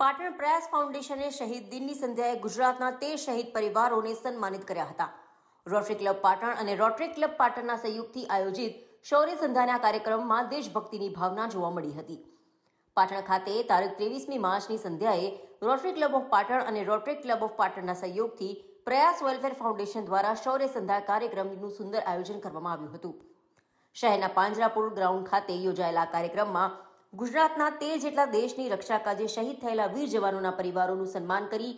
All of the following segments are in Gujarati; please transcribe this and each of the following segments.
પાટણ પ્રયાસ ફાઉન્ડેશને શહીદ દિનની સંધ્યાએ ગુજરાતના 13 શહીદ પરિવારોને સન્માનિત કર્યા હતા. રોટરી ક્લબ પાટણ અને રોટરી ક્લબ પાટણના સંયુક્તથી આયોજિત શૌર્ય સંધ્યાના કાર્યક્રમમાં દેશભક્તિની ભાવના જોવા મળી હતી. પાટણ ખાતે તારીખ 23મી માર્ચની સંધ્યાએ રોટરી ક્લબ ઓફ પાટણ અને રોટરી ક્લબ ઓફ પાટણના સહયોગથી પ્રયાસ વેલફેર ફાઉન્ડેશન દ્વારા શૌર્ય સંધ્યા કાર્યક્રમનું સુંદર આયોજન કરવામાં આવ્યું હતું. શહેરના પાંજરાપોળ ગ્રાઉન્ડ ખાતે યોજાયેલા કાર્યક્રમમાં ગુજરાતના 13 જેટલા દેશની રક્ષા કાજે શહીદ થયેલા વીર જવાનોના પરિવારોનું સન્માન કરી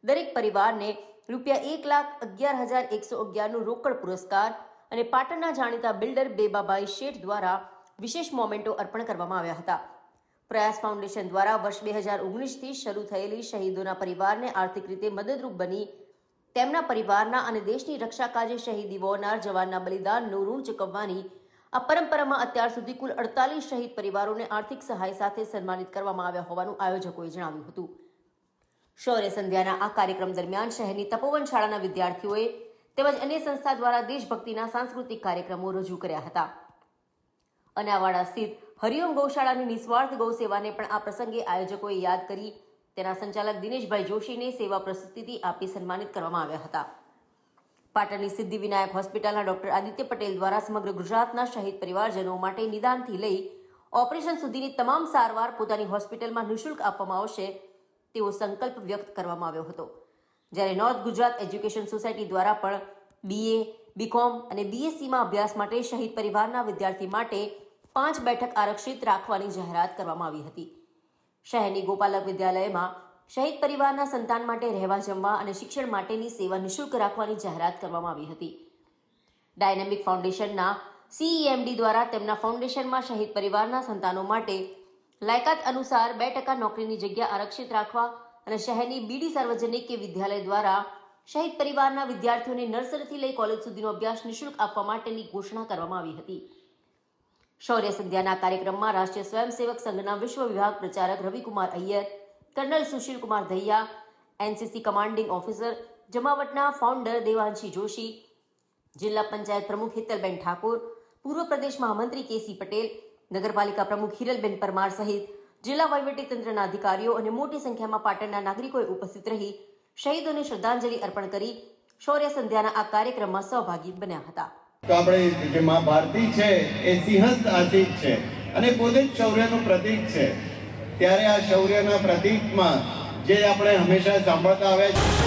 દરેક પરિવારને ₹1,11,111નું રોકડ પુરસ્કાર અને પાટણના જાણીતા બિલ્ડર બેબાભાઈ શેઠ દ્વારા વિશેષ મોમેન્ટો અર્પણ કરવામાં આવ્યા હતા. પ્રયાસ ફાઉન્ડેશન દ્વારા વર્ષ 2019થી શરૂ થયેલી શહીદોના પરિવારને આર્થિક રીતે મદદરૂપ બની તેમના પરિવારના અને દેશની રક્ષા કાજે શહીદી વોરનાર જવાનના બલિદાનનું ઋણ ચૂકવવાની આ પરંપરામાં અત્યાર સુધી કુલ 48 શહીદ પરિવારોને આર્થિક સહાય સાથે સન્માનિત કરવામાં આવ્યા હોવાનું આયોજકોએ જણાવ્યું હતું. શૌર્ય સંધ્યાના આ કાર્યક્રમ દરમિયાન શહેરની તપોવન શાળાના વિદ્યાર્થીઓએ તેમજ અન્ય સંસ્થા દ્વારા દેશભક્તિના સાંસ્કૃતિક કાર્યક્રમો રજૂ કર્યા હતા. અનાવાડા સ્થિત હરિઓમ ગૌશાળાની નિસ્વાર્થ ગૌસેવાને પણ આ પ્રસંગે આયોજકોએ યાદ કરી તેના સંચાલક દિનેશભાઈ જોશીને સેવા પ્રસ્તુતિ આપી સન્માનિત કરવામાં આવ્યા હતા. પાટણની સિદ્ધિવિનાયક હોસ્પિટલના ડોક્ટર આદિત્ય પટેલ દ્વારા સમગ્ર ગુજરાતના શહીદ પરિવારજનો માટે નિદાનથી લઈ ઓપરેશન સુધીની તમામ સારવાર પોતાની હોસ્પિટલમાં નિઃશુલ્ક આપવામાં આવશે તેવો સંકલ્પ વ્યક્ત કરવામાં આવ્યો હતો. જ્યારે નોર્થ ગુજરાત એજ્યુકેશન સોસાયટી દ્વારા પણ BA, BCom અને BScમાં અભ્યાસ માટે શહીદ પરિવારના વિદ્યાર્થી માટે 5 બેઠક આરક્ષિત રાખવાની જાહેરાત કરવામાં આવી હતી. શહેરની ગોપાલક વિદ્યાલયમાં શહીદ પરિવારના સંતાન માટે રહેવા જમવા અને શિક્ષણ માટેની સેવા નિઃશુલ્ક રાખવાની જાહેરાત કરવામાં આવી હતી. ડાયનેમિક ફાઉન્ડેશનના CEMD દ્વારા તેમના ફાઉન્ડેશનમાં શહીદ પરિવારના સંતાનો માટે લાયકાત અનુસાર 2% નોકરીની જગ્યા આરક્ષિત રાખવા અને શહેરની BD સાર્વજનિક વિદ્યાલય દ્વારા શહીદ પરિવારના વિદ્યાર્થીઓને નર્સરીથી લઈ કોલેજ સુધીનો અભ્યાસ નિઃશુલ્ક આપવા માટેની ઘોષણા કરવામાં આવી હતી. શૌર્ય સંધ્યાના કાર્યક્રમમાં રાષ્ટ્રીય સ્વયંસેવક સંઘના વિશ્વ વિભાગ પ્રચારક Ravikumar Iyer, colonel Sushil Kumar Dahiya, NCC commanding officer જમાવટના ફાઉન્ડર દેવાંશી જોશી, જિલ્લા પંચાયત પ્રમુખ હિતલબેન ઠાકોર, પૂર્વ પ્રદેશ મહામંત્રી KC પટેલ, નગરપાલિકા પ્રમુખ હિરલબેન પરમાર સહિત જિલ્લા વહીવટીતંત્રના અધિકારીઓ અને મોટી સંખ્યામાં પાટણના નાગરિકોએ ઉપસ્થિત રહી શહીદોને શ્રદ્ધાંજલિ અર્પણ કરી શૌર્ય સંધ્યાના આ કાર્યક્રમમાં સહભાગી બન્યા હતા. તો આપણે જે મા ભારતી છે એ સિંહસ્થ આશિક છે અને પોતે જ શૌર્યનું પ્રતીક છે. ત્યારે આ શૌર્યના પ્રતીકમાં જે આપણે હંમેશા સાંભળતા આવ્યા છીએ